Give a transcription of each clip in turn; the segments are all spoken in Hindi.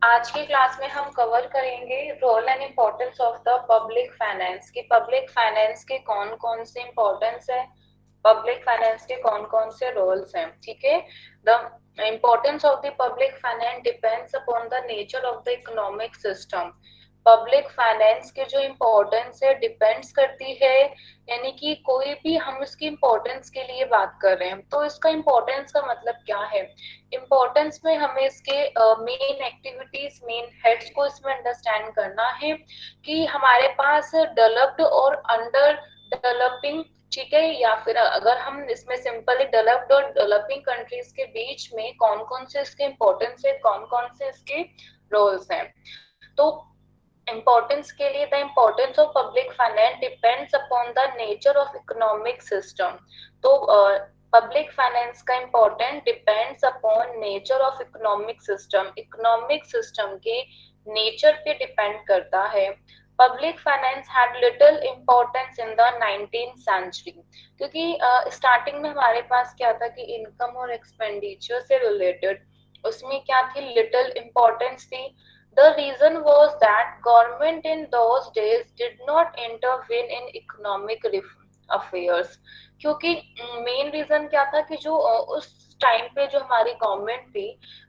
आज की क्लास में हम कवर करेंगे role and importance of the public finance की पब्लिक फाइनेंस के कौन कौन से इम्पोर्टेंस है, पब्लिक फाइनेंस के कौन कौन से रोल्स हैं। ठीक है, the importance of the public finance depends upon the nature of the economic system. Public finance के जो इम्पोर्टेंस है डिपेंड्स करती है, यानी कि कोई भी हम इसकी इम्पोर्टेंस के लिए बात कर रहे हैं तो इसका इम्पोर्टेंस का मतलब क्या है। इम्पोर्टेंस में हमें इसके मेन एक्टिविटीज, मेन हेड्स को इसमें अंडरस्टैंड करना है कि हमारे पास डेवलप्ड और अंडर डेवलपिंग, ठीक है, या फिर अगर हम इसमें सिंपली डेवलप्ड और डेवलपिंग कंट्रीज के बीच में कौन कौन से इसके इम्पोर्टेंस है, कौन कौन से इसके रोल्स हैं। तो इम्पोर्टेंस के लिए the importance of public finance depends upon the nature of economic system. तो पब्लिक फाइनेंस का important depends upon nature of economic system, economic system के नेचर पे डिपेंड करता है। Public finance had little importance in the 19th century, क्योंकि स्टार्टिंग में हमारे पास क्या था कि इनकम और एक्सपेंडिचर से रिलेटेड उसमें क्या थी, लिटिल इम्पोर्टेंस थी। The reason was that government in those days did not intervene in economic affairs, क्योंकि मेन रीजन क्या था कि जो उस टाइम पे जो हमारी गवर्नमेंट थी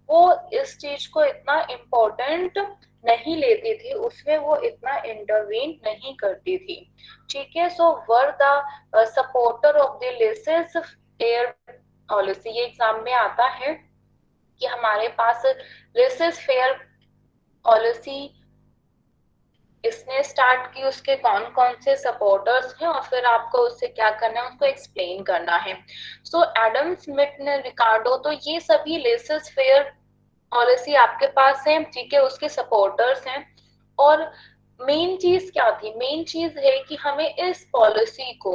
वो इस चीज को इतना इम्पोर्टेंट नहीं लेती थी, उसमें वो इतना इंटरवीन नहीं करती थी। ठीक है, so were the supporter of the laissez faire policy, ये एग्जाम में आता है कि हमारे पास लेसेस फेयर पॉलिसी इसने स्टार्ट की, उसके कौन कौन से सपोर्टर्स हैं और फिर आपको उससे क्या करना है, उसको एक्सप्लेन करना है। सो एडम स्मिथ ने रिकार्डो, तो ये सभी लेसेस फेयर पॉलिसी आपके पास है, ठीक है, उसके सपोर्टर्स हैं। और मेन चीज क्या थी, मेन चीज है कि हमें इस पॉलिसी को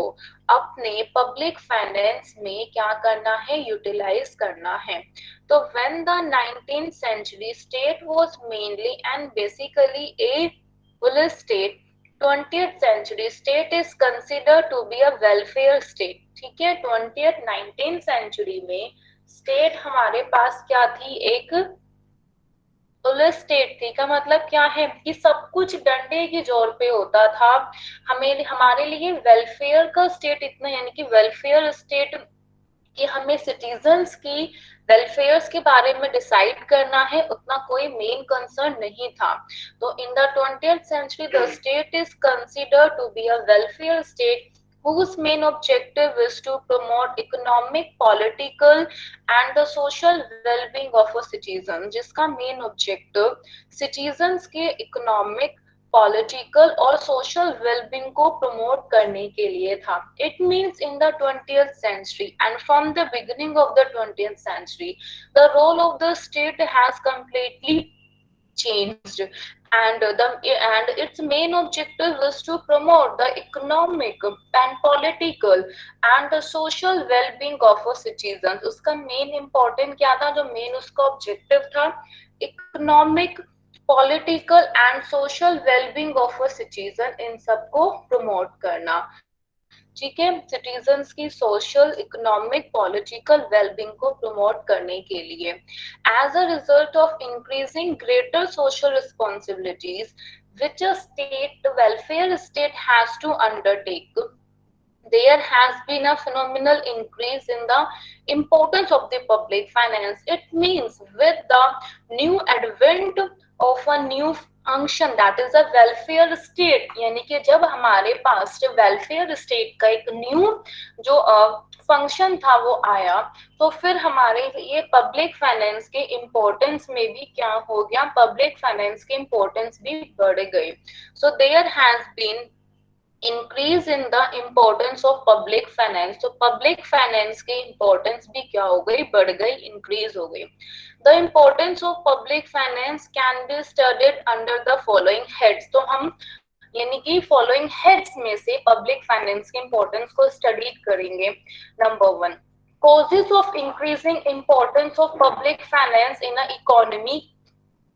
अपने पब्लिक फाइनेंस में क्या करना है, यूटिलाइज करना है। तो when the 19th century state was mainly and basically a police state, 20th century state is considered to be a welfare state। ठीक है, 20th 19th century में स्टेट हमारे पास क्या थी, एक पुलिस स्टेट थी। का मतलब क्या है कि सब कुछ डंडे के जोर पे होता था। हमें हमारे लिए वेलफेयर का स्टेट इतना, यानी कि वेलफेयर स्टेट कि हमें सिटीजन्स की वेलफेयर के बारे में डिसाइड करना है, उतना कोई मेन कंसर्न नहीं था। तो in the 20th century the state is considered to be a welfare state whose main objective is to promote economic, political and the social well-being of a citizen, जिसका मेन ऑब्जेक्टिव सिटीजन्स के इकोनॉमिक, पॉलिटिकल और सोशल वेलबींग को प्रमोट करने के लिए था। It means in the 20th century and from the beginning of the 20th century the role of the state has completely changed, and its main objective is to promote the economic and political and the social well-being of a citizen। उसका मेन इम्पोर्टेंट क्या था, जो मेन उसका ऑब्जेक्टिव था, economic, political and social wellbeing of a citizen, इन सबको प्रमोट करना। ठीक है, सिटीजन्स की सोशल, इकोनॉमिक, पॉलिटिकल वेलबींग को प्रमोट करने के लिए। As a result of increasing greater social responsibilities which a state welfare state has to undertake, there has been a phenomenal increase in the importance of the public finance। It means with the new advent of a new function that is a welfare state, यानी कि जब हमारे पास वेलफेयर स्टेट का एक न्यू जो फंक्शन था वो आया, तो फिर हमारे ये पब्लिक फाइनेंस के इम्पोर्टेंस में भी क्या हो गया, पब्लिक फाइनेंस के इम्पोर्टेंस भी बढ़ गए। So there has been increase in the importance of public finance. तो पब्लिक फाइनेंस की इम्पोर्टेंस भी क्या हो गई, बढ़ गई, इंक्रीज हो गई। The importance of public finance can be studied under the following heads. तो हम यानी कि फॉलोइंग हेड्स में से पब्लिक फाइनेंस के इम्पोर्टेंस को स्टडी करेंगे। Number 1, causes of increasing importance of public finance in a economy।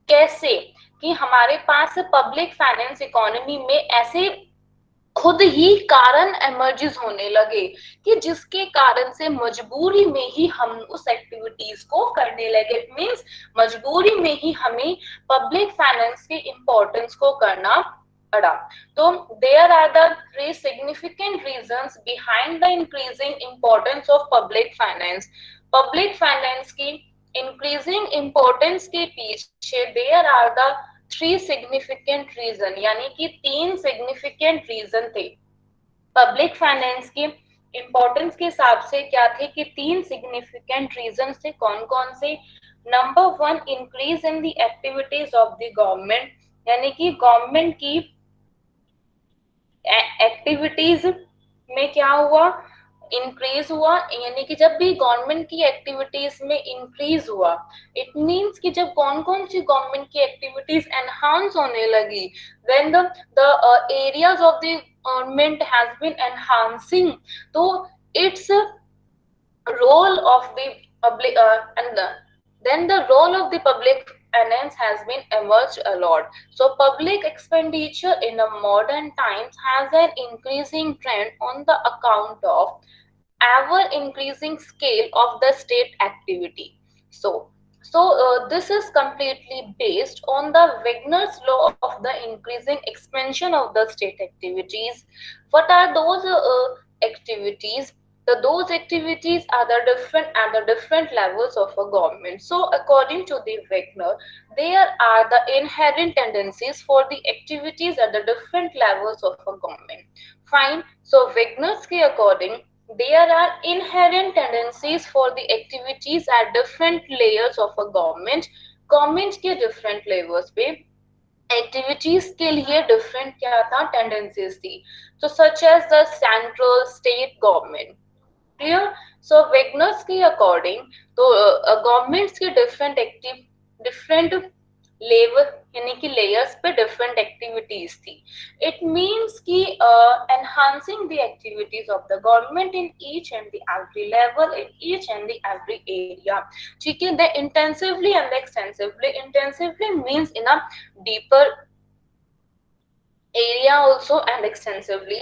कैसे कि हमारे पास पब्लिक फाइनेंस इकोनॉमी में ऐसे खुद ही कारण एमर्जेस होने लगे कि जिसके कारण से मजबूरी में ही हम उस एक्टिविटीज को करने लगे। इट मीन्स मजबूरी में ही हमें पब्लिक फाइनेंस के इम्पोर्टेंस को करना पड़ा। तो there are the three significant reasons behind the increasing importance of public finance. Public finance की इंक्रीजिंग इम्पोर्टेंस के पीछे there are the three significant reason, यानी कि तीन सिग्निफिकेंट रीजन थे। पब्लिक फाइनेंस की इंपॉर्टेंस के हिसाब से क्या थे कि तीन सिग्निफिकेंट रीजन थे। कौन कौन से? Number one, increase in the activities of the government, यानी कि गवर्नमेंट की एक्टिविटीज में क्या हुआ? इंक्रीज हुआ। यानी कि जब भी गवर्नमेंट की एक्टिविटीज में इंक्रीज हुआ, इट मींस कि जब कौन कौन सी गवर्नमेंट की एक्टिविटीज एनहांस होने लगी, when the areas of the government has been enhancing, तो its role of the public then the role of the public finance has been emerged a lot. So public expenditure in a modern times has an increasing trend on the account of ever increasing scale of the state activity. So this is completely based on the Wagner's law of the increasing expansion of the state activities. What are those activities? Those activities are the different at the different levels of a government. So according to the Wagner, there are the inherent tendencies for the activities at the different levels of a government. Fine. So Wagner's के according, there are inherent tendencies for the activities at different layers of a government. Government के डिफरेंट लेवल्स पे एक्टिविटीज के लिए डिफरेंट क्या था? टेंडेंसीज थी। तो such as the central state government. Clear? So Wagner's के अकॉर्डिंग तो गवर्नमेंट्स के डिफरेंट लेवल यानी कि लेयर्स पे डिफरेंट एक्टिविटीज थी। इट मींस कि enhancing the activities of the government in each and the every level, in each and the every area. ठीक है, the intensively and the extensively. Intensively means in a deeper area also and extensively.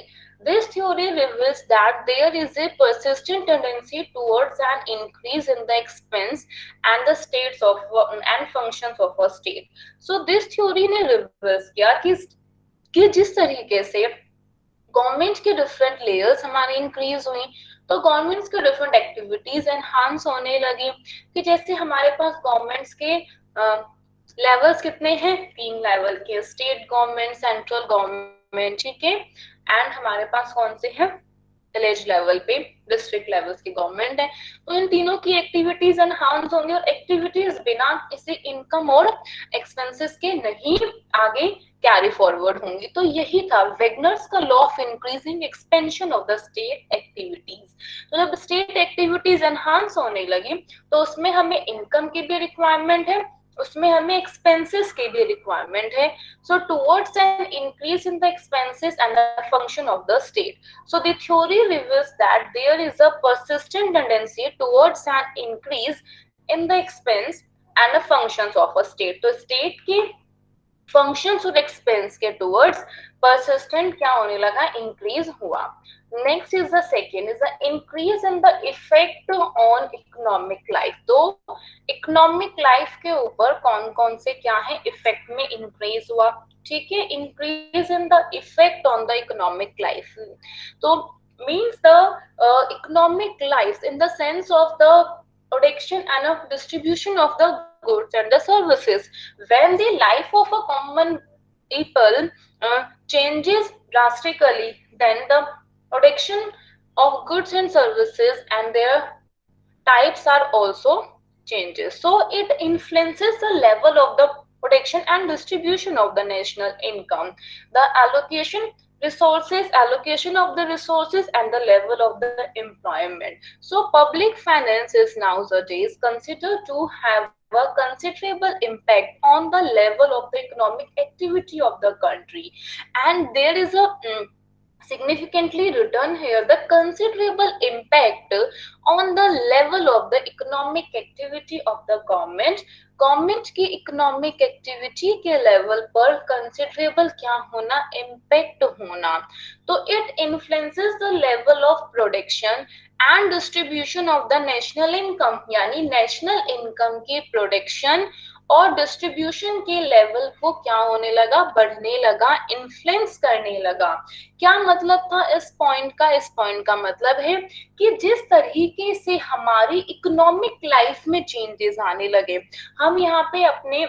This theory reveals that there is a persistent tendency towards an increase in the expense and the states of and functions of a state. So this theory ने reveals किया कि जिस तरीके से गवर्नमेंट के डिफरेंट लेयर्स हमारी इंक्रीज हुई, तो गवर्नमेंट्स के डिफरेंट एक्टिविटीज एनहांस होने लगी। कि जैसे हमारे पास गवर्नमेंट्स के लेवल्स कितने हैं? 3 लेवल के, स्टेट गवर्नमेंट, सेंट्रल गवर्नमेंट, ठीक है, एंड हमारे पास कौन से हैं? विलेज लेवल पे डिस्ट्रिक्ट लेवल्स की गवर्नमेंट है। तो इन तीनों की एक्टिविटीज एनहांस होंगी और एक्टिविटीज बिना किसी इनकम और एक्सपेंसेस के नहीं आगे कैरी फॉरवर्ड होंगी। तो यही था वेगनर्स का law of increasing expansion of the state activities. तो जब स्टेट एक्टिविटीज एनहांस होने लगी तो उसमें हमें इनकम की भी रिक्वायरमेंट है, उसमें हमें एक्सपेंसेस की भी रिक्वायरमेंट है। So towards an increase in the expenses and the function of the state. So the theory reveals that there is a persistent tendency towards an increase in the expense and the functions of a state. तो state की functions और expense के towards persistent क्या होने लगा? increase हुआ। Next is the second is the increase in the effect on economic life. तो economic life के ऊपर कौन कौन से क्या है effect में increase हुआ? ठीक है, increase in the effect on the economic life. तो means the economic life in the sense of the production and of distribution of the goods and the services. When the life of a common people changes drastically, then the production of goods and services and their types are also changes. So it influences the level of the production and distribution of the national income, the allocation of the resources and the level of the employment. So public finance is nowadays considered to have a considerable impact on the level of the economic activity of the country, and there is a significantly written here the considerable impact on the level of the economic activity of the government की इकोनॉमिक एक्टिविटी के लेवल पर कंसिडरेबल क्या होना, इम्पैक्ट होना. तो it influences the level of production and distribution of the national income, यानी नेशनल इनकम की प्रोडक्शन और डिस्ट्रीब्यूशन के लेवल को क्या होने लगा, बढ़ने लगा, इन्फ्लुएंस करने लगा. क्या मतलब था इस पॉइंट का? इस पॉइंट का मतलब है कि जिस तरीके से हमारी इकोनॉमिक लाइफ में चेंजेस आने लगे, हम यहाँ पे अपने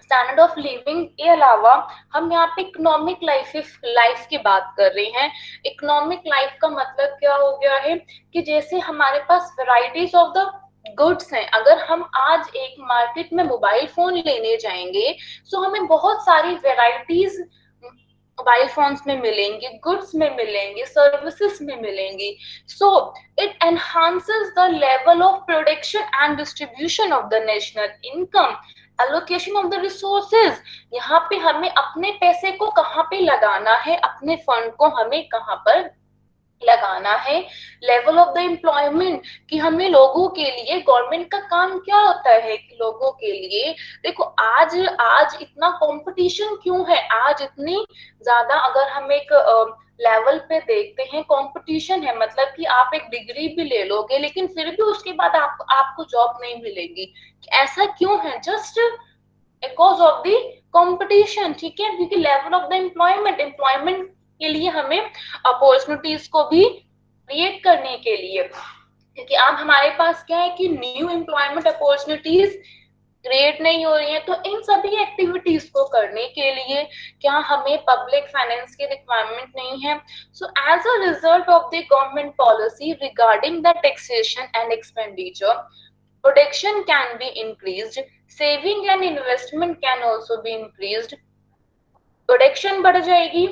स्टैंडर्ड ऑफ लिविंग के अलावा हम यहाँ पे इकोनॉमिक लाइफ की बात कर रहे हैं. इकोनॉमिक लाइफ का मतलब क्या हो गया है कि जैसे हमारे पास वैरायटीज ऑफ द गुड्स हैं. अगर हम आज एक मार्केट में मोबाइल फोन लेने जाएंगे तो हमें बहुत सारी वेराइटीज मोबाइल फोन्स में मिलेंगी, गुड्स में मिलेंगी, सर्विसेज में मिलेंगी. So it enhances the level of production and distribution of the national income, allocation of the resources. यहाँ पे हमें अपने पैसे को कहाँ पे लगाना है, अपने फंड को हमें कहाँ पर लगाना है. लेवल ऑफ द एम्प्लॉयमेंट कि हमें लोगों के लिए, गवर्नमेंट का काम क्या होता है कि लोगों के लिए, देखो आज आज इतना कंपटीशन क्यों है, आज इतनी ज्यादा, अगर हम एक लेवल पे देखते हैं कंपटीशन है, मतलब कि आप एक डिग्री भी ले लोगे लेकिन फिर भी उसके बाद आपको जॉब नहीं मिलेगी. ऐसा क्यों है? Just because of the competition. ठीक है, क्योंकि लेवल ऑफ द एम्प्लॉयमेंट के लिए हमें अपॉर्चुनिटीज को भी क्रिएट करने के लिए, क्योंकि अब हमारे पास क्या है कि न्यू एम्प्लॉयमेंट अपॉर्चुनिटीज क्रिएट नहीं हो रही है. तो इन सभी एक्टिविटीज को करने के लिए क्या हमें पब्लिक फाइनेंस की रिक्वायरमेंट नहीं है. So as a result of the government policy regarding the taxation and expenditure, production can be increased, saving and investment can also be increased. Production बढ़ जाएगी,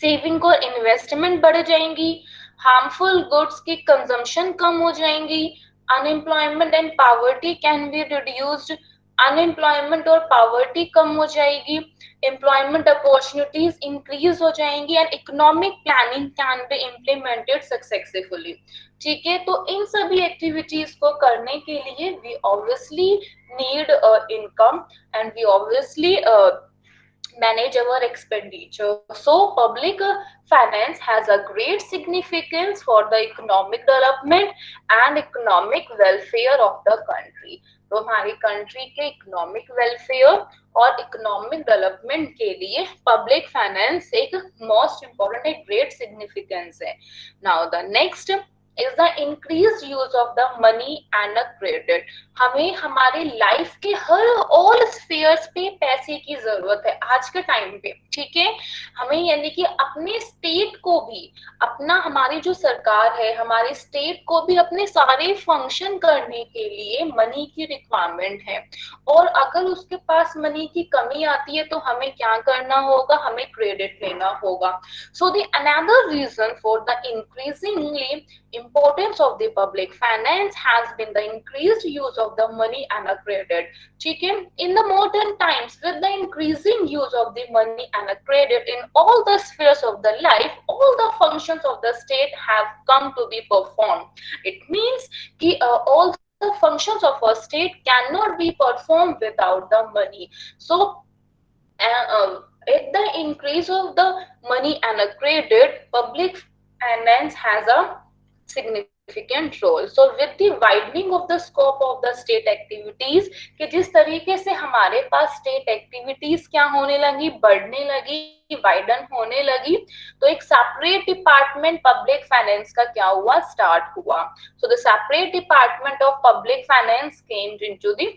सेविंग और इन्वेस्टमेंट बढ़ जाएंगी, हार्मफुल गुड्स की कंजम्पशन कम हो जाएंगी, unemployment and poverty can be reduced, unemployment और पॉवर्टी कम हो जाएगी, एम्प्लॉयमेंट अपॉर्चुनिटीज इंक्रीज हो जाएंगी and economic planning can be implemented successfully. ठीक है, तो इन सभी एक्टिविटीज को करने के लिए we obviously need income and we obviously manage our expenditure. So public finance has a great significance for the economic development and economic welfare of the country. तो हमारी कंट्री के इकोनॉमिक वेलफेयर और इकोनॉमिक डेवलपमेंट के लिए पब्लिक फाइनेंस एक मोस्ट इम्पोर्टेंट, एक ग्रेट सिग्निफिकेंस है. Now the next is the increased use of the money and the credit. हमें हमारे लाइफ के हर ऑल स्फीयर्स पे पैसे की जरूरत है आज के टाइम पे. ठीक है, हमें यानी कि अपने स्टेट को भी, अपना हमारी जो सरकार है, हमारे स्टेट को भी अपने सारे फंक्शन करने के लिए मनी की रिक्वायरमेंट है. और अगर उसके पास मनी की कमी आती है तो हमें क्या करना होगा, हमें क्रेडिट लेना होगा. So the another reason for the increasingly importance of the public finance has been the increased use of the money and the credit. ठीक है, in the modern times with the increasing use of the money and the credit in all the spheres of the life, all the functions of the state have come to be performed. It means कि all the functions of a state cannot be performed without the money. So at the increase of the money and the credit, public finance has a significant role. So with the widening of the scope of the state activities, कि जिस तरीके से हमारे पास स्टेट एक्टिविटीज क्या होने लगी, बढ़ने लगी, वाइडन होने लगी, तो एक सेपरेट डिपार्टमेंट पब्लिक फाइनेंस का क्या हुआ, स्टार्ट हुआ. So the separate department of public finance came into the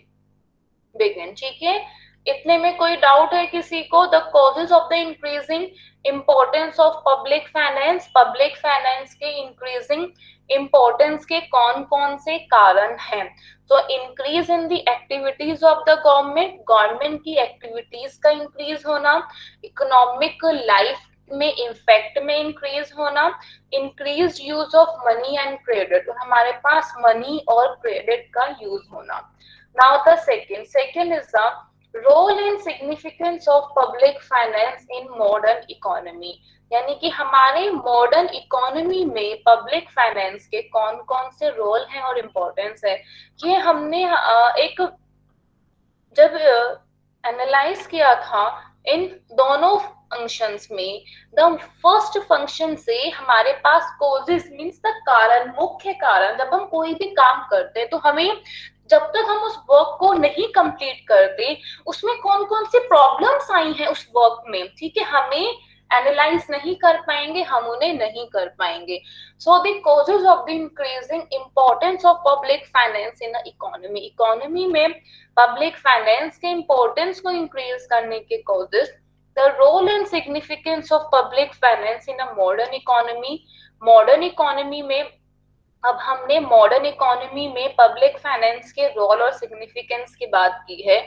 begin. ठीक है, इतने में कोई डाउट है किसी को? The causes of the increasing importance of public finance, public finance के इंक्रीजिंग इम्पोर्टेंस के कौन कौन से कारण हैं? तो increase in the activities of the government, government की एक्टिविटीज का इंक्रीज होना, इकोनॉमिक लाइफ में इम्पैक्ट में इंक्रीज होना, increase use of money and credit, हमारे पास मनी और क्रेडिट का यूज होना. Now the second is the role and significance of public finance in modern economy, यानी कि हमारे मॉडर्न इकोनॉमी में पब्लिक फाइनेंस के कौन कौन से रोल हैं और इम्पोर्टेंस है। ये हमने एक जब एनालाइज किया था इन दोनों फंक्शंस में, द फर्स्ट फंक्शन से हमारे पास कोजेस मींस द कारण, मुख्य कारण, जब हम कोई भी काम करते हैं तो हमें जब तक हम उस वर्क को नहीं कंप्लीट करते उसमें कौन कौन सी प्रॉब्लम्स आई हैं उस वर्क में, ठीक है, हमें एनालाइज नहीं कर पाएंगे, हम उन्हें नहीं कर पाएंगे। So the causes of the increasing importance of public finance in economy, economy में पब्लिक फाइनेंस के इम्पोर्टेंस को इंक्रीज करने के causes, the role and significance of public finance in a modern economy, modern economy में अब हमने मॉडर्न इकोनॉमी में पब्लिक फाइनेंस के रोल और सिग्निफिकेंस की बात की है।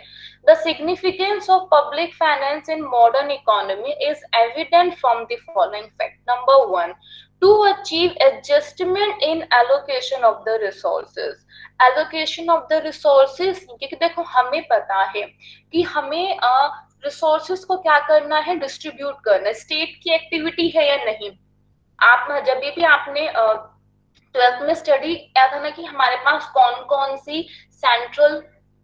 The significance of public finance in modern economy is evident from the following fact. Number one, to achieve adjustment in allocation of the resources, allocation of the resources, क्योंकि देखो हमें पता है कि हमें रिसोर्सेज को क्या करना है, डिस्ट्रीब्यूट करना है, स्टेट की एक्टिविटी है या नहीं। आप जब भी आपने 12th में स्टडी किया था ना कि हमारे पास कौन कौन सी सेंट्रल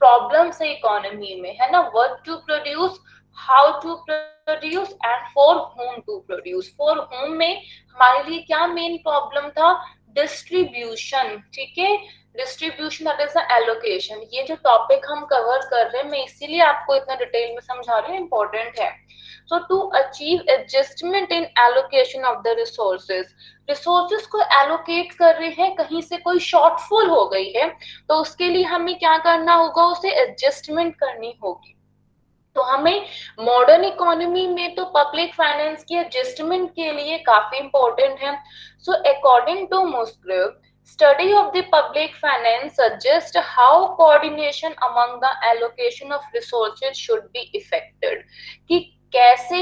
प्रॉब्लम्स है इकोनॉमी में, है ना, what to produce, how to produce and for whom to produce. For whom में हमारे लिए क्या मेन प्रॉब्लम था, डिस्ट्रीब्यूशन, ठीक है, distribution that is the allocation. ये जो टॉपिक हम कवर कर रहे हैं मैं इसीलिए आपको इतना डिटेल में समझा रही हूँ, इंपॉर्टेंट है। So to achieve adjustment in allocation of the resources, resources को एलोकेट कर रहे हैं, कहीं से कोई शॉर्टफॉल हो गई है तो उसके लिए हमें क्या करना होगा, उसे एडजस्टमेंट करनी होगी। तो हमें मॉडर्न इकोनॉमी में तो पब्लिक फाइनेंस की एडजस्टमेंट के लिए काफी इंपॉर्टेंट है। So according to Musgrave, study of the public finance suggests how coordination among the allocation of resources should be effected, कि कैसे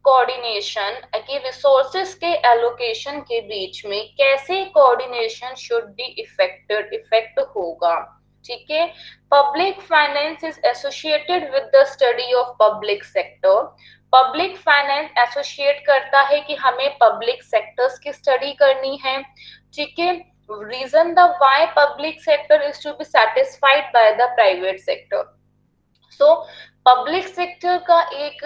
कोऑर्डिनेशन कि रिसोर्सेस के एलोकेशन के बीच में कैसे coordination should be affected, effect होगा, ठीक है। Public finance is associated with the study of public sector, public finance associate करता है कि हमें पब्लिक सेक्टर्स की स्टडी करनी है, ठीक है। Reason the why public sector is to be satisfied by the private sector, so public sector का एक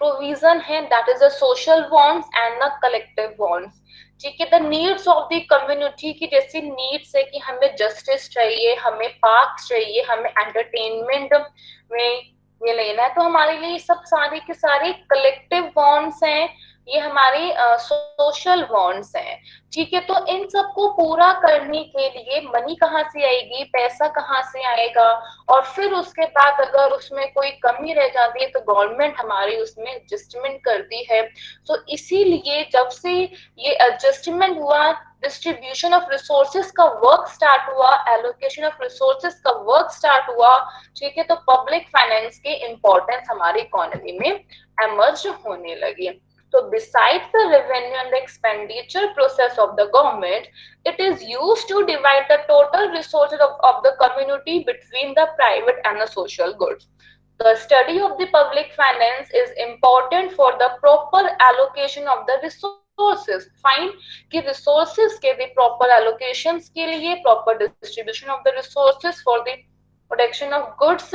प्रोविजन है that is a social wants and the collective wants, ठीक है, the needs of the community की जैसी नीड्स है कि हमें जस्टिस चाहिए, हमें पार्क चाहिए, हमें एंटरटेनमेंट में ये लेना है, तो हमारे लिए सब सारे के सारे कलेक्टिव वांट्स हैं, ये हमारी सोशल वांट्स हैं, ठीक है। तो इन सबको पूरा करने के लिए मनी कहाँ से आएगी, पैसा कहाँ से आएगा, और फिर उसके बाद अगर उसमें कोई कमी रह जाती है तो गवर्नमेंट हमारी उसमें एडजस्टमेंट करती है। तो इसीलिए जब से ये एडजस्टमेंट हुआ, डिस्ट्रीब्यूशन ऑफ रिसोर्सेज का वर्क स्टार्ट हुआ, एलोकेशन ऑफ रिसोर्सेज का वर्क स्टार्ट हुआ, ठीक है, तो पब्लिक फाइनेंस की इंपॉर्टेंस हमारी इकोनॉमी में एमर्ज होने लगी। So besides the revenue and the expenditure process of the government, it is used to divide the total resources of the community between the private and the social goods. The study of the public finance is important for the proper allocation of the resources. Fine कि resources के भी proper allocations के लिए proper distribution of the resources for the production of goods,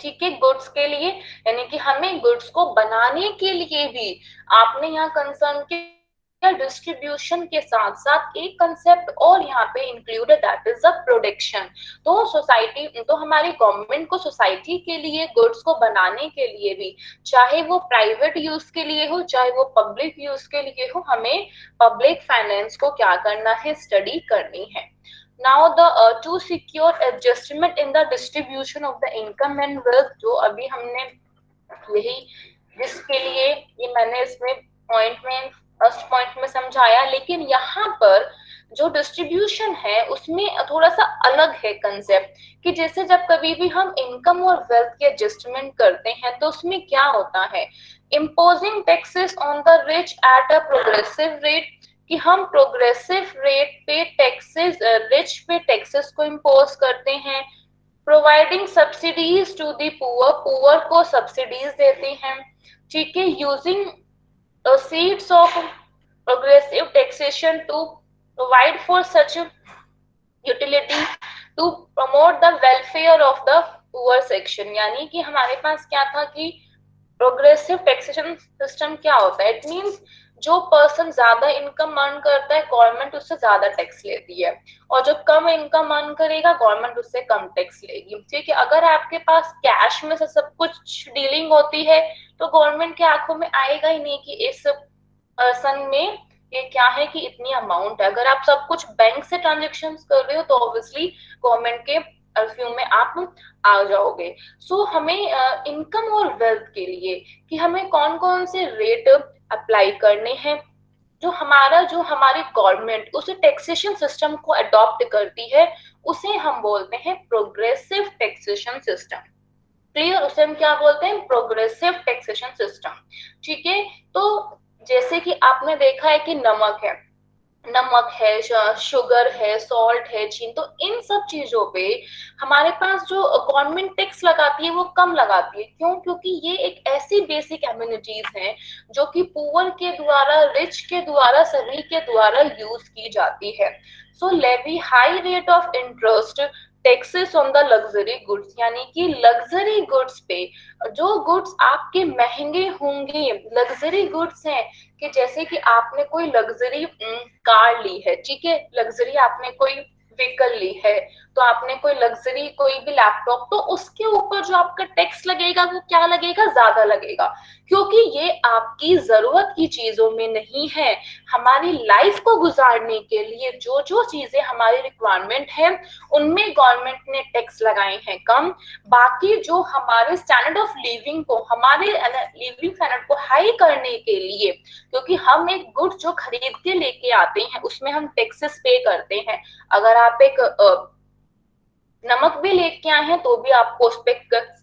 ठीक है, गुड्स के लिए, यानी कि हमें गुड्स को बनाने के लिए भी आपने यहाँ कंसर्न किया डिस्ट्रीब्यूशन के साथ साथ एक कंसेप्ट और यहाँ पे included that is the production. तो सोसाइटी, तो हमारी गवर्नमेंट को सोसाइटी के लिए गुड्स को बनाने के लिए भी, चाहे वो प्राइवेट यूज के लिए हो चाहे वो पब्लिक यूज के लिए हो, हमें पब्लिक फाइनेंस को क्या करना है, स्टडी करनी है। Now the to secure adjustment in the distribution of the income and wealth, जो अभी हमने यही जिसके लिए ये मैंने इसमें पॉइंट में फर्स्ट पॉइंट में समझाया, लेकिन यहाँ पर जो डिस्ट्रीब्यूशन है उसमें थोड़ा सा अलग है कंसेप्ट, कि जैसे जब कभी भी हम इनकम और वेल्थ के एडजस्टमेंट करते हैं तो उसमें क्या होता है, imposing taxes on the rich at a progressive rate, कि हम प्रोग्रेसिव रेट पे टैक्सेस, रिच पे टैक्सेस को इम्पोज करते हैं, providing subsidies to the poor, poor को सब्सिडीज देते हैं, ठीक है, using seeds of progressive taxation to provide for such utility to promote the welfare of the poor section. यानी कि हमारे पास क्या था कि प्रोग्रेसिव टैक्सेशन सिस्टम क्या होता है, इट मींस जो पर्सन ज्यादा इनकम अर्न करता है गवर्नमेंट उससे ज्यादा टैक्स लेती है, और जो कम इनकम अर्न करेगा गवर्नमेंट उससे कम टैक्स लेगी, ठीक है। अगर आपके पास कैश में से सब कुछ डीलिंग होती है तो गवर्नमेंट के आंखों में आएगा ही नहीं कि इस पर्सन में ये क्या है कि इतनी अमाउंट है। अगर आप सब कुछ बैंक से ट्रांजेक्शन कर रहे हो तो ऑब्वियसली गवर्नमेंट के अर्फ्यू में आप आ जाओगे। सो हमें इनकम और वेल्थ के लिए कि हमें कौन कौन से रेट अप्लाई करने हैं, जो हमारी गवर्नमेंट उस टैक्सेशन सिस्टम को अडॉप्ट करती है उसे हम बोलते हैं प्रोग्रेसिव टैक्सेशन सिस्टम। क्लियर, उसे हम क्या बोलते हैं, प्रोग्रेसिव टैक्सेशन सिस्टम, ठीक है। तो जैसे कि आपने देखा है कि नमक है, शुगर है, सॉल्ट है, चीन, तो इन सब चीजों पे हमारे पास जो गवर्नमेंट टैक्स लगाती है वो कम लगाती है। क्यों? क्योंकि ये एक ऐसी बेसिक एमिनिटीज हैं जो कि पुअर के द्वारा, रिच के द्वारा, सभी के द्वारा यूज की जाती है। So levy high rate of interest taxes on the luxury goods, यानी कि लग्जरी गुड्स पे, जो गुड्स आपके महंगे होंगे, लग्जरी गुड्स हैं कि जैसे कि आपने कोई लग्जरी कार ली है, ठीक है, लग्जरी आपने कोई व्हीकल ली है, तो आपने कोई लग्जरी कोई भी लैपटॉप, तो उसके ऊपर जो आपका टैक्स लगेगा वो क्या लगेगा, ज्यादा लगेगा, क्योंकि ये आपकी जरूरत की चीजों में नहीं है। हमारी लाइफ को गुजारने के लिए जो जो चीजें हमारी रिक्वायरमेंट है उनमें गवर्नमेंट ने टैक्स लगाए हैं कम। बाकी जो हमारे स्टैंडर्ड ऑफ लिविंग को, हमारे लिविंग स्टैंडर्ड को हाई करने के लिए, क्योंकि हम एक गुड्स जो खरीद के लेके आते हैं उसमें हम टैक्सेस पे करते हैं। अगर आप एक नमक भी लेके आए हैं तो भी आपको उस पर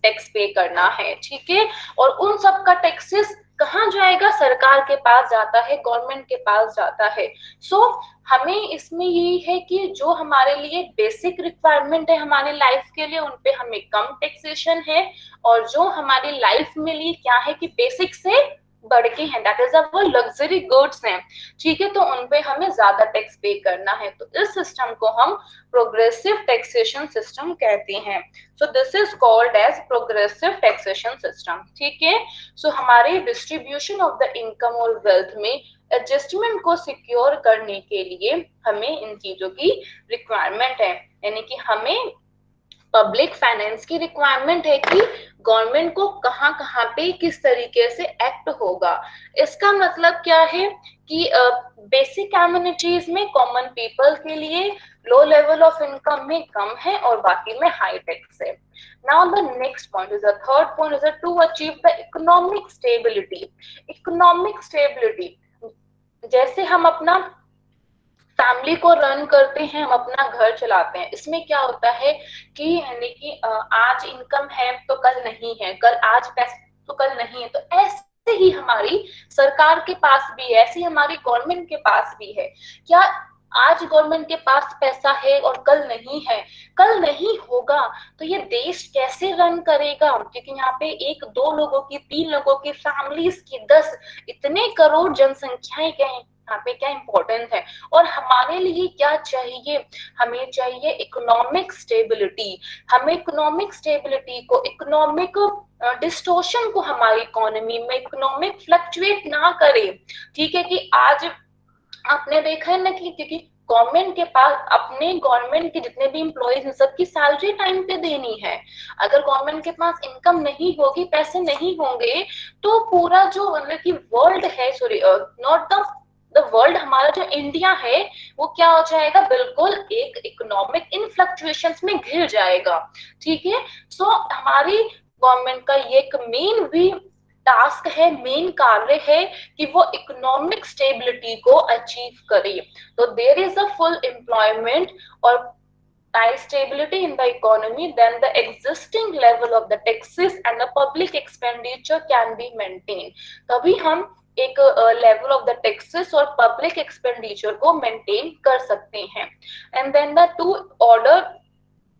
टैक्स पे करना है, ठीक है। और उन सब का टैक्सेस कहाँ जाएगा, सरकार के पास जाता है, गवर्नमेंट के पास जाता है। सो हमें इसमें यही है कि जो हमारे लिए बेसिक रिक्वायरमेंट है हमारी लाइफ के लिए उन पे हमें कम टैक्सेशन है, और जो हमारी लाइफ में लिए क्या है कि बेसिक से बढ़ के हैं, that is our luxury goods हैं, ठीक है, तो उनपे हमें ज्यादा टैक्स पे करना है। तो इस सिस्टम को हम प्रोग्रेसिव टैक्सेशन सिस्टम कहते हैं। So this is called as progressive taxation system, ठीक है। सो हमारे डिस्ट्रीब्यूशन ऑफ द इनकम और वेल्थ में एडजस्टमेंट को सिक्योर करने के लिए हमें इन चीजों की रिक्वायरमेंट है, यानी कि हमें पब्लिक फाइनेंस की रिक्वायरमेंट है कि गवर्नमेंट को कहाँ कहाँ पे किस तरीके से एक्ट होगा। इसका मतलब क्या है कि बेसिक एमिनिटीज में कॉमन पीपल के लिए लो लेवल ऑफ इनकम में कम है और बाकी में हाई टैक्स है। Now the next point is the third point is to achieve the economic stability. Economic stability, जैसे हम अपना फैमिली को रन करते हैं, हम अपना घर चलाते हैं, इसमें क्या होता है कि यानी कि आज इनकम है तो कल नहीं है, कल आज पैसे तो कल नहीं है, तो ऐसे ही हमारी सरकार के पास भी है, ऐसे ही हमारी गवर्नमेंट के पास भी है। क्या आज गवर्नमेंट के पास पैसा है और कल नहीं है, कल नहीं होगा तो ये देश कैसे रन करेगा, क्योंकि यहाँ पे एक दो लोगों की, तीन लोगों की, फैमिलीज की 10 इतने करोड़ जनसंख्याएं क्या है, यहाँ पे क्या इंपॉर्टेंट है। और हमारे लिए क्या चाहिए, हमें चाहिए इकोनॉमिक स्टेबिलिटी। हमें इकोनॉमिक स्टेबिलिटी को, इकोनॉमिक डिस्टोर्शन को हमारी इकोनॉमी में, इकोनॉमिक फ्लक्चुएट ना करे, ठीक है। कि आज आपने देखा है ना कि क्योंकि गवर्नमेंट के पास, अपने गवर्नमेंट के जितने भी एम्प्लॉयज हैं सबकी सैलरी टाइम पे देनी है। अगर गवर्नमेंट के पास इनकम नहीं होगी, पैसे नहीं होंगे, तो पूरा जो मतलब कि वर्ल्ड है, सॉरी नॉट द वर्ल्ड, हमारा जो इंडिया है वो क्या हो जाएगा, बिल्कुल एक इकोनॉमिक इन फ्लक्चुएशंस में घिर जाएगा, ठीक है। सो हमारी गवर्नमेंट का ये एक मेन भी टास्क है, मेन कार्य है कि वो इकोनॉमिक स्टेबिलिटी को अचीव करे। तो there is a full employment और stability in the economy, then the existing level of the taxes and the public expenditure can be maintained। तभी हम एक लेवल ऑफ द टैक्सेस और पब्लिक एक्सपेंडिचर को मेंटेन कर सकते हैं। And then the to order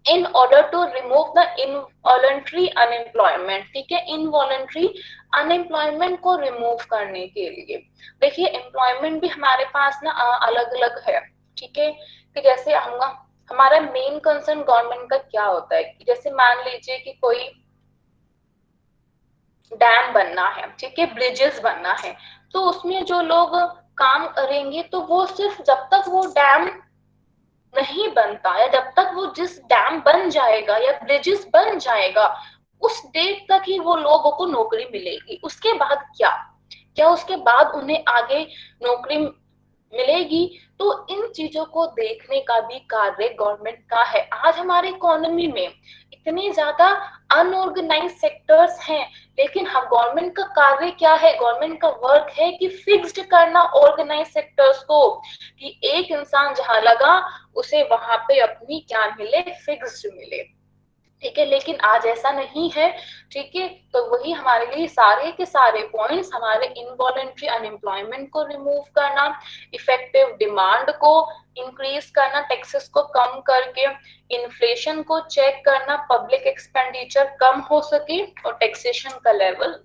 in order to remove the involuntary unemployment, ठीक है, इनवॉलंटरी अनएम्प्लॉयमेंट को रिमूव करने के लिए। देखिए एम्प्लॉयमेंट भी हमारे पास ना अलग अलग है, ठीक है, कि जैसे हम हमारा मेन कंसर्न गवर्नमेंट का क्या होता है कि जैसे मान लीजिए कि कोई डैम बनना है, ठीक है, ब्रिजेस बनना है, तो उसमें जो लोग काम करेंगे तो वो सिर्फ जब तक वो डैम नहीं बनता या जब तक वो जिस डैम बन जाएगा या ब्रिजेस बन जाएगा उस डेट तक ही वो लोगों को नौकरी मिलेगी। उसके बाद क्या क्या उसके बाद उन्हें आगे नौकरी मिलेगी? तो इन चीजों को देखने का भी कार्य गवर्नमेंट का है। आज हमारी इकोनॉमी में इतने ज्यादा अनऑर्गेनाइज सेक्टर्स हैं, लेकिन हम गवर्नमेंट का कार्य क्या है, गवर्नमेंट का वर्क है कि फिक्स्ड करना ऑर्गेनाइज सेक्टर्स को, कि एक इंसान जहां लगा उसे वहां पे अपनी क्या मिले, फिक्स्ड मिले, ठीक है, लेकिन आज ऐसा नहीं है, ठीक है। तो वही हमारे लिए सारे के सारे पॉइंट्स, हमारे इनवॉलेंट्री अनएम्प्लॉयमेंट को रिमूव करना, इफेक्टिव डिमांड को इंक्रीज करना, टैक्सेस को कम करके इन्फ्लेशन को चेक करना, पब्लिक एक्सपेंडिचर कम हो सके और टैक्सेशन का लेवल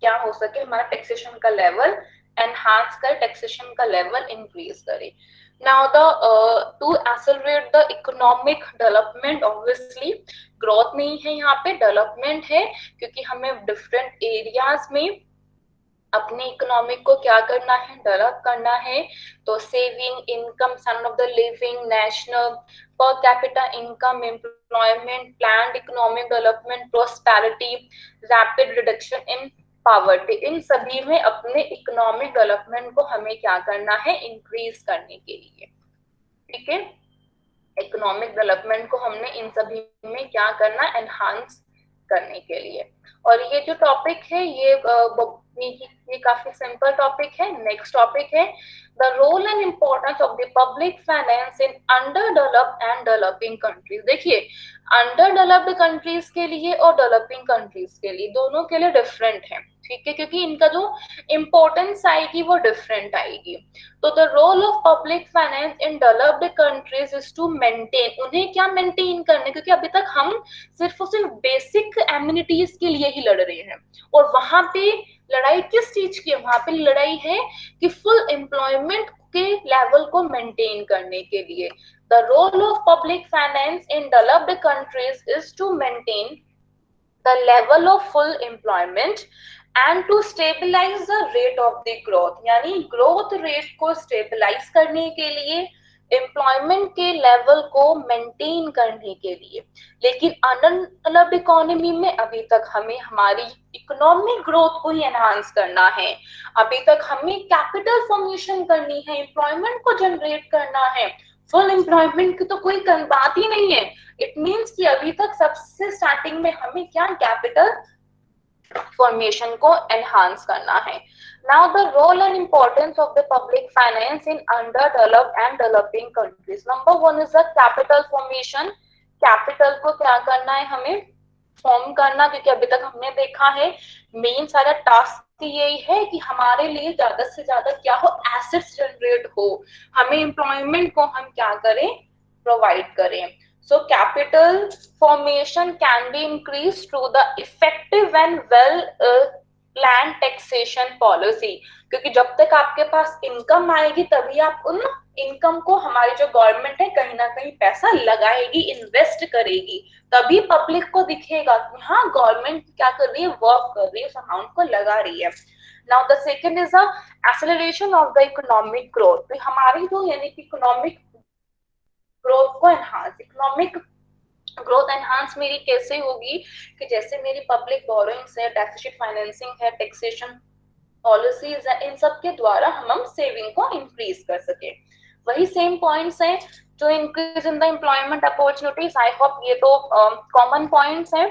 क्या हो सके, हमारा टैक्सेशन का लेवल एनहांस कर टैक्सेशन का लेवल इंक्रीज करे। Now the two accelerate the economic development, obviously growth नहीं है यहाँ पे, डेवलपमेंट है, क्योंकि हमें डिफरेंट एरियाज में अपने इकोनॉमिक को क्या करना है, डेवलप करना है। तो saving, income, standard of the living, national per capita income, employment, planned economic development, prosperity, rapid reduction in poverty, इन सभी में अपने इकोनॉमिक डेवलपमेंट को हमें क्या करना है, इंक्रीज करने के लिए, ठीक है। इकोनॉमिक डेवलपमेंट को हमने इन सभी में क्या करना, एनहांस करने के लिए। और ये जो टॉपिक है ये काफी सिंपल टॉपिक है। नेक्स्ट टॉपिक है the role and importance of the public finance in under developed and developing countries. देखिए अंडर डेवलप्ड कंट्रीज के लिए और डेवलपिंग कंट्रीज के लिए, दोनों के लिए डिफरेंट है, ठीक है, क्योंकि इनका जो इम्पोर्टेंस आएगी वो डिफरेंट आएगी। तो the role of public finance in developed countries is to maintain, उन्हें क्या मेंटेन करने, क्योंकि अभी तक हम सिर्फ और सिर्फ बेसिक एमिनिटीज के लिए ही लड़ रहे हैं, और वहां पे लड़ाई किस चीज की है, वहां पे लड़ाई है कि फुल एम्प्लॉयमेंट के लेवल को मेंटेन करने के लिए। The role of public finance in developed countries is to maintain the level of full employment and to stabilize the rate of the growth, यानी ग्रोथ रेट को स्टेबलाइज करने के लिए, एम्प्लॉयमेंट के लेवल को मेंटेन करने के लिए। लेकिन अनडेवलप्ड इकोनॉमी में अभी तक हमें हमारी इकोनॉमिक ग्रोथ को ही एनहांस करना है, अभी तक हमें कैपिटल फॉर्मेशन करनी है, एम्प्लॉयमेंट को जनरेट करना है। फुल एम्प्लॉयमेंट की तो कोई बात ही नहीं है। इट मीन्स कि अभी तक सबसे स्टार्टिंग में हमें क्या, कैपिटल फॉर्मेशन को एनहांस करना है। Now the role and importance of the public finance in under developed and developing countries. Number one is the capital formation. Capital को क्या करना है, हमें फॉर्म करना, क्योंकि अभी तक हमने देखा है मेन सारा टास्क यही है कि हमारे लिए ज्यादा से ज्यादा क्या हो, एसेट्स जनरेट हो, हमें एम्प्लॉयमेंट को हम क्या करें, प्रोवाइड करें। So capital formation can be increased through the effective and well planned taxation policy, क्योंकि जब तक आपके पास इनकम आएगी तभी आप उन इनकम को, हमारी जो गवर्नमेंट है कहीं ना कहीं पैसा लगाएगी, इन्वेस्ट करेगी, तभी पब्लिक को दिखेगा कि हाँ गवर्नमेंट क्या कर रही है, वर्क कर रही है, उस अमाउंट को लगा रही है। Now the second is the acceleration of the economic growth. तो हमारी जो यानी कि इकोनॉमिक ग्रोथ को एनहांस, इकोनॉमिक ग्रोथ एनहांस मेरी कैसे होगी, कि जैसे मेरी पब्लिक बोरोइंग्स है, डेफिसिट फाइनेंसिंग है, टैक्सेशन पॉलिसीज है, इन सब के द्वारा हम सेविंग को इंक्रीज कर सके। वही सेम पॉइंट्स हैं जो increase in the employment opportunities. I hope ये तो कॉमन पॉइंट्स हैं।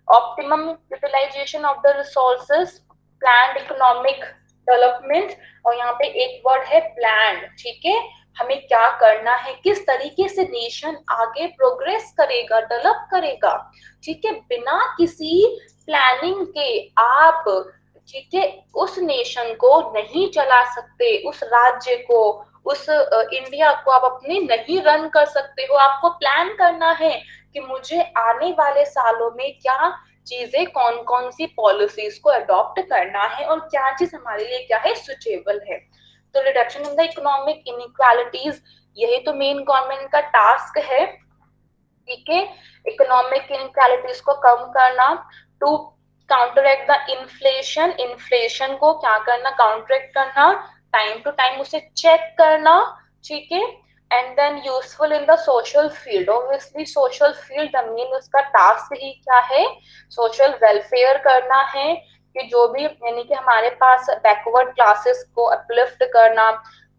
Optimum utilisation of the resources, planned economic development, और यहाँ पे एक वर्ड है प्लान्ड, ठीक है, हमें क्या करना है, किस तरीके से नेशन आगे प्रोग्रेस करेगा, डेवलप करेगा, ठीक है, बिना किसी प्लानिंग के आप, ठीक है, उस नेशन को नहीं चला सकते, उस राज्य को, उस इंडिया को आप अपनी नहीं रन कर सकते हो। आपको प्लान करना है कि मुझे आने वाले सालों में क्या चीजें, कौन कौन सी पॉलिसीज को अडॉप्ट करना है और क्या चीज हमारे लिए क्या है, सुचेबल है। तो reduction in the economic inequalities, यही तो मेन गवर्नमेंट का टास्क है, ठीक है। इकोनॉमिक इनइक्वालिटीज को कम करना, to counteract the inflation, inflation को क्या करना, काउंटरएक्ट करना, टाइम टू टाइम उसे चेक करना, ठीक है। And then useful in the social field, obviously social field मेन उसका टास्क ही क्या है, सोशल वेलफेयर करना है, कि जो भी यानी कि हमारे पास बैकवर्ड क्लासेस को अपलिफ्ट करना,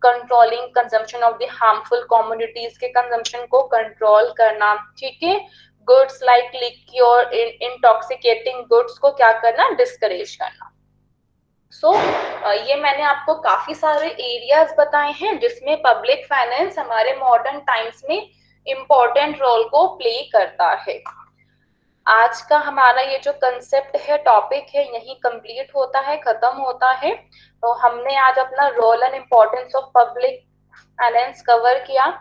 controlling consumption of the harmful commodities के कंजम्पशन को कंट्रोल करना, ठीक है। गुड्स लाइक लिक्योर, इंटॉक्सिकेटिंग गुड्स को क्या करना, डिस्करेज करना। सो ये मैंने आपको काफी सारे एरियाज बताए हैं जिसमें पब्लिक फाइनेंस हमारे मॉडर्न टाइम्स में इम्पोर्टेंट रोल को प्ले करता है। आज का हमारा ये जो कंसेप्ट है, टॉपिक है, यही कंप्लीट होता है, खत्म होता है। तो हमने आज अपना role and importance of public finance cover किया।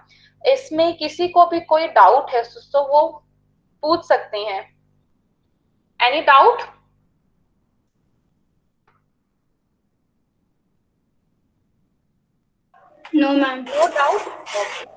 इसमें किसी को भी कोई डाउट है तो वो पूछ सकते हैं। Any doubt? No, ma'am. No doubt?